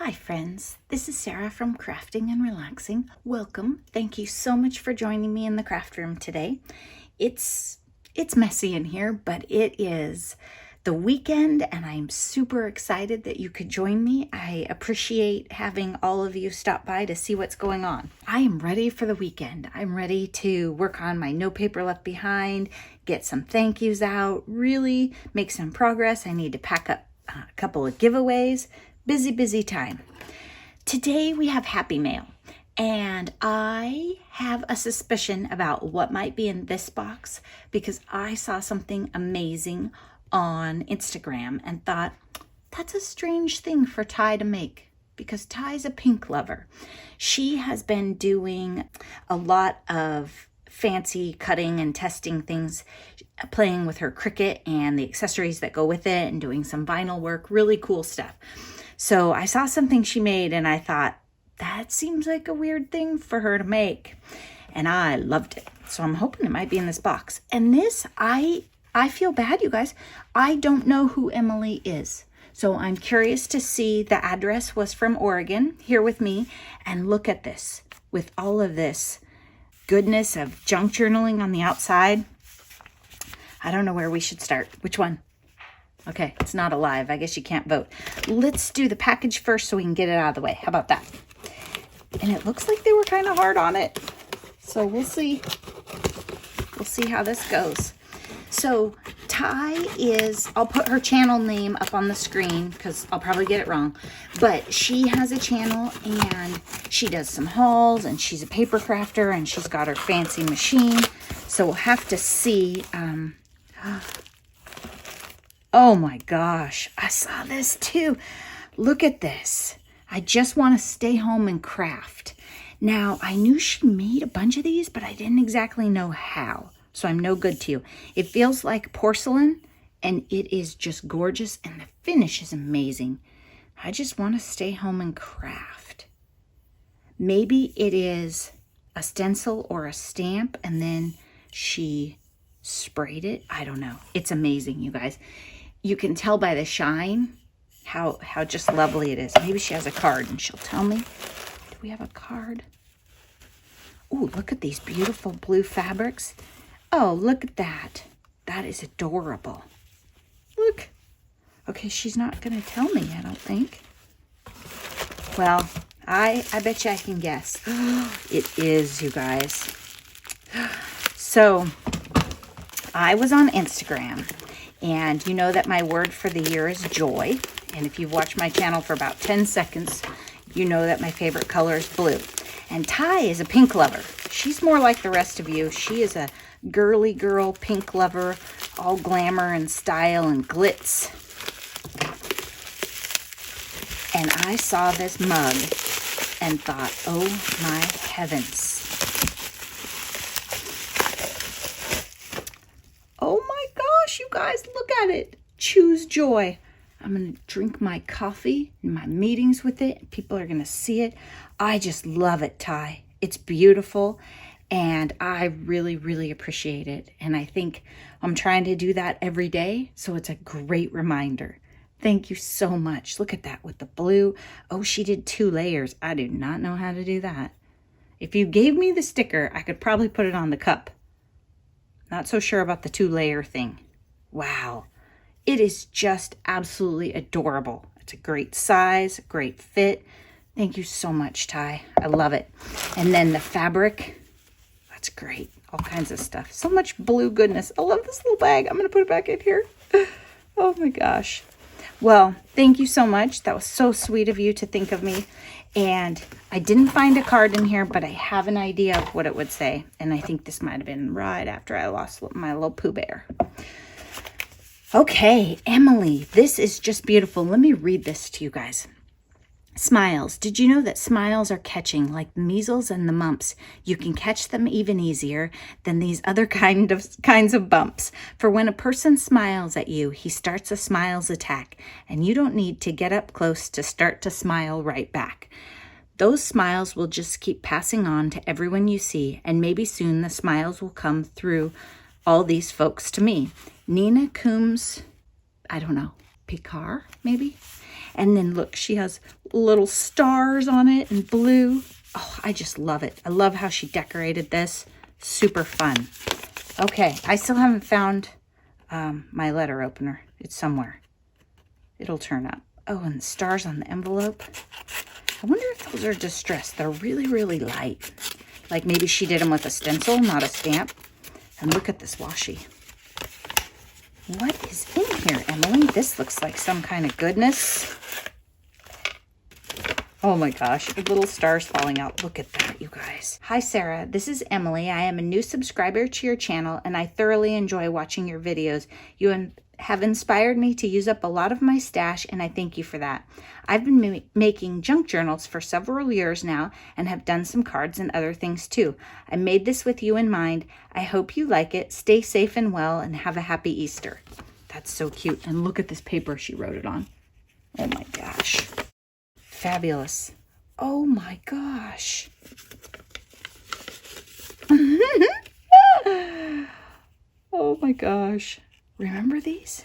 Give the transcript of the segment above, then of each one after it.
Hi friends, this is Sarah from Crafting and Relaxing. Welcome. Thank you so much for joining me in the craft room today. It's messy in here, but it is the weekend and I'm super excited that you could join me. I appreciate having all of you stop by to see what's going on. I am ready for the weekend. I'm ready to work on my No Paper Left Behind, get some thank yous out, really make some progress. I need to pack up a couple of giveaways. Busy time. Today we have Happy Mail, and I have a suspicion about what might be in this box because I saw something amazing on Instagram and thought, that's a strange thing for Ty to make because Ty's a pink lover. She has been doing a lot of fancy cutting and testing things, playing with her Cricut and the accessories that go with it and doing some vinyl work, really cool stuff. So I saw something she made and I thought, that seems like a weird thing for her to make. And I loved it. So I'm hoping it might be in this box. And this, I feel bad, you guys. I don't know who Emily is. So I'm curious to see. The address was from Oregon, here with me. And look at this, with all of this goodness of junk journaling on the outside. I don't know where we should start. Which one? Okay, it's not alive. I guess you can't vote. Let's do the package first so we can get it out of the way. How about that? And it looks like they were kind of hard on it. So we'll see. We'll see how this goes. So Ty is, I'll put her channel name up on the screen because I'll probably get it wrong. But she has a channel and she does some hauls and she's a paper crafter and she's got her fancy machine. So we'll have to see. Oh my gosh, I saw this too. Look at this. I just want to stay home and craft. Now, I knew she made a bunch of these, but I didn't exactly know how. So I'm no good to you. It feels like porcelain and it is just gorgeous and the finish is amazing. I just want to stay home and craft. Maybe it is a stencil or a stamp and then she sprayed it. I don't know. It's amazing, you guys. You can tell by the shine how just lovely it is. Maybe she has a card and she'll tell me. Do we have a card? Oh, look at these beautiful blue fabrics. Oh, look at that. That is adorable. Look. Okay, she's not going to tell me, I don't think. Well, I bet you I can guess. It is, you guys. So, I was on Instagram. And you know that my word for the year is joy. And if you've watched my channel for about 10 seconds, you know that my favorite color is blue. And Ty is a pink lover. She's more like the rest of you. She is a girly girl pink lover, all glamour and style and glitz. And I saw this mug and thought, oh my heavens. Oh my gosh, you guys, look at it. Choose joy. I'm going to drink my coffee in my meetings with it. People are going to see it. I just love it, Ty. It's beautiful, and I really appreciate it. And I think I'm trying to do that every day, so it's a great reminder. Thank you so much. Look at that with the blue. Oh, she did 2 layers. I do not know how to do that. If you gave me the sticker, I could probably put it on the cup. Not so sure about the 2-layer thing. Wow. It is just absolutely adorable. It's a great size, great fit. Thank you so much, Ty. I love it. And then the fabric, that's great. All kinds of stuff. So much blue goodness. I love this little bag. I'm going to put it back in here. Oh my gosh. Well, thank you so much. That was so sweet of you to think of me. And I didn't find a card in here, but I have an idea of what it would say. And I think this might have been right after I lost my little Pooh Bear. Okay, Emily, this is just beautiful. Let me read this to you guys. Smiles. Did you know that smiles are catching like the measles and the mumps? You can catch them even easier than these other kinds of bumps. For when a person smiles at you, he starts a smiles attack, and you don't need to get up close to start to smile right back. Those smiles will just keep passing on to everyone you see, and maybe soon the smiles will come through all these folks to me. Nina Coombs, I don't know. Picard, maybe. And then look, she has little stars on it in blue. Oh, I just love it. I love how she decorated this. Super fun. Okay, I still haven't found my letter opener. It's somewhere. It'll turn up. Oh, and the stars on the envelope. I wonder if those are distressed. They're really, really light. Like maybe she did them with a stencil, not a stamp. And look at this washi. What is in here, Emily? This looks like some kind of goodness. Oh my gosh, little stars falling out. Look at that, you guys. Hi, Sarah. This is Emily. I am a new subscriber to your channel, and I thoroughly enjoy watching your videos. You have inspired me to use up a lot of my stash, and I thank you for that. I've been making junk journals for several years now and have done some cards and other things too. I made this with you in mind. I hope you like it. Stay safe and well, and have a happy Easter. That's so cute. And look at this paper she wrote it on. Oh my gosh. Fabulous. Oh my gosh. Oh my gosh. Remember these?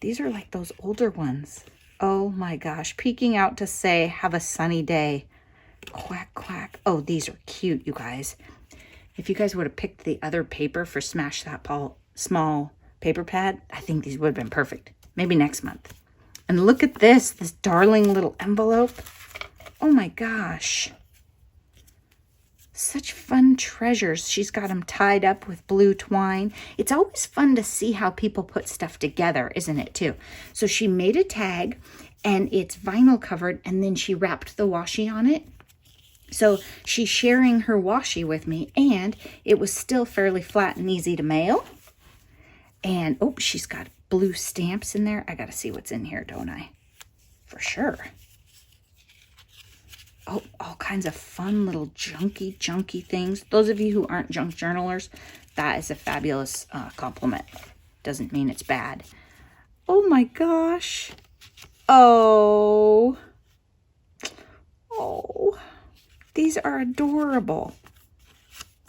These are like those older ones. Oh my gosh. Peeking out to say, have a sunny day. Quack, quack. Oh, these are cute, you guys. If you guys would have picked the other paper for Smash That small paper pad, I think these would have been perfect. Maybe next month. And look at this darling little envelope. Oh my gosh. Such fun treasures. She's got them tied up with blue twine. It's always fun to see how people put stuff together, isn't it, too? So she made a tag, and it's vinyl covered, and then she wrapped the washi on it. So she's sharing her washi with me, and it was still fairly flat and easy to mail. And, oh, she's got blue stamps in there. I got to see what's in here, don't I? For sure. Oh, all kinds of fun little junky things. Those of you who aren't junk journalers, that is a fabulous compliment. Doesn't mean it's bad. Oh my gosh. Oh. Oh. These are adorable.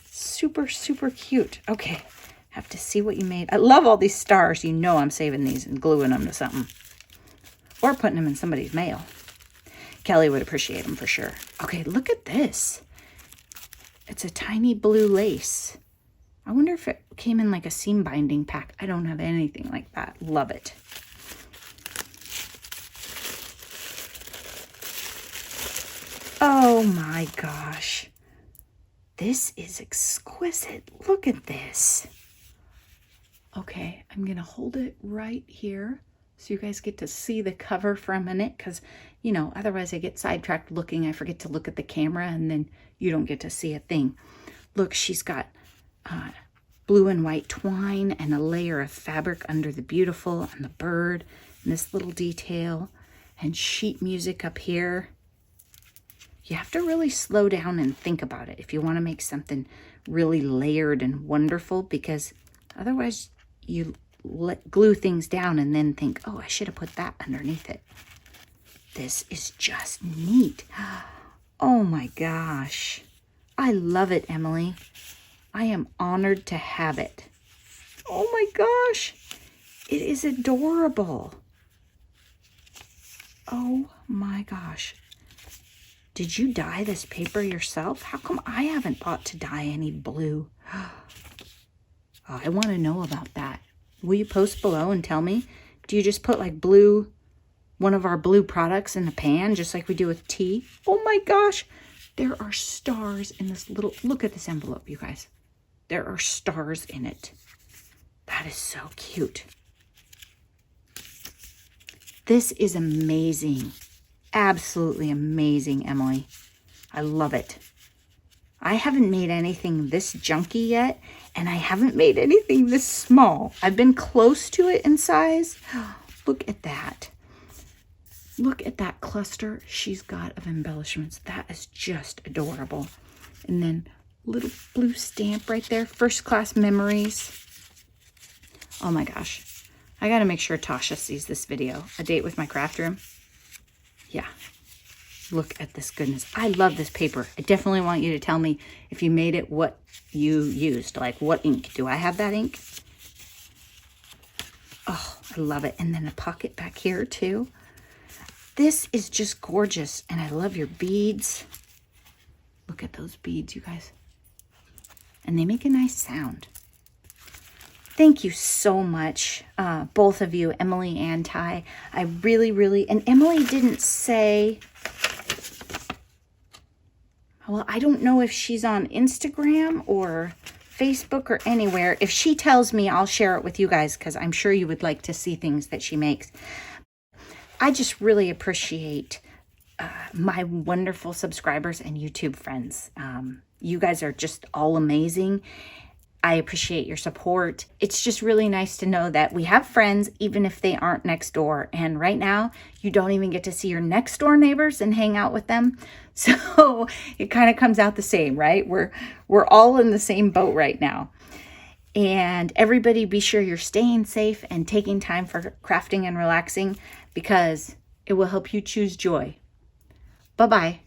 Super, super cute. Okay. Have to see what you made. I love all these stars. You know I'm saving these and gluing them to something. Or putting them in somebody's mail. Kelly would appreciate them for sure. Okay, look at this. It's a tiny blue lace. I wonder if it came in like a seam binding pack. I don't have anything like that. Love it. Oh my gosh. This is exquisite. Look at this. Okay, I'm going to hold it right here so you guys get to see the cover for a minute because, you know, otherwise I get sidetracked looking. I forget to look at the camera and then you don't get to see a thing. Look, she's got blue and white twine and a layer of fabric under the beautiful and the bird and this little detail and sheet music up here. You have to really slow down and think about it if you want to make something really layered and wonderful because otherwise you glue things down and then think, oh, I should have put that underneath it. This is just neat. Oh my gosh. I love it, Emily. I am honored to have it. Oh my gosh. It is adorable. Oh my gosh. Did you dye this paper yourself? How come I haven't bought to dye any blue? I want to know about that. Will you post below and tell me? Do you just put like blue, one of our blue products in a pan, just like we do with tea? Oh my gosh. There are stars in this little, look at this envelope, you guys. There are stars in it. That is so cute. This is amazing. Absolutely amazing, Emily. I love it. I haven't made anything this junky yet, and I haven't made anything this small. I've been close to it in size. Look at that. Look at that cluster she's got of embellishments. That is just adorable. And then little blue stamp right there. First class memories. Oh my gosh. I got to make sure Tasha sees this video. A date with my craft room. Yeah. Look at this goodness. I love this paper. I definitely want you to tell me if you made it, what you used. Like what ink. Do I have that ink? Oh, I love it. And then a pocket back here too. This is just gorgeous. And I love your beads. Look at those beads, you guys. And they make a nice sound. Thank you so much, both of you, Emily and Ty. I really, and Emily didn't say, well, I don't know if she's on Instagram or Facebook or anywhere. If she tells me, I'll share it with you guys because I'm sure you would like to see things that she makes. I just really appreciate my wonderful subscribers and YouTube friends. You guys are just all amazing. I appreciate your support. It's just really nice to know that we have friends, even if they aren't next door. And right now, you don't even get to see your next door neighbors and hang out with them. So it kind of comes out the same, right? We're all in the same boat right now. And everybody be sure you're staying safe and taking time for crafting and relaxing because it will help you choose joy. Bye-bye.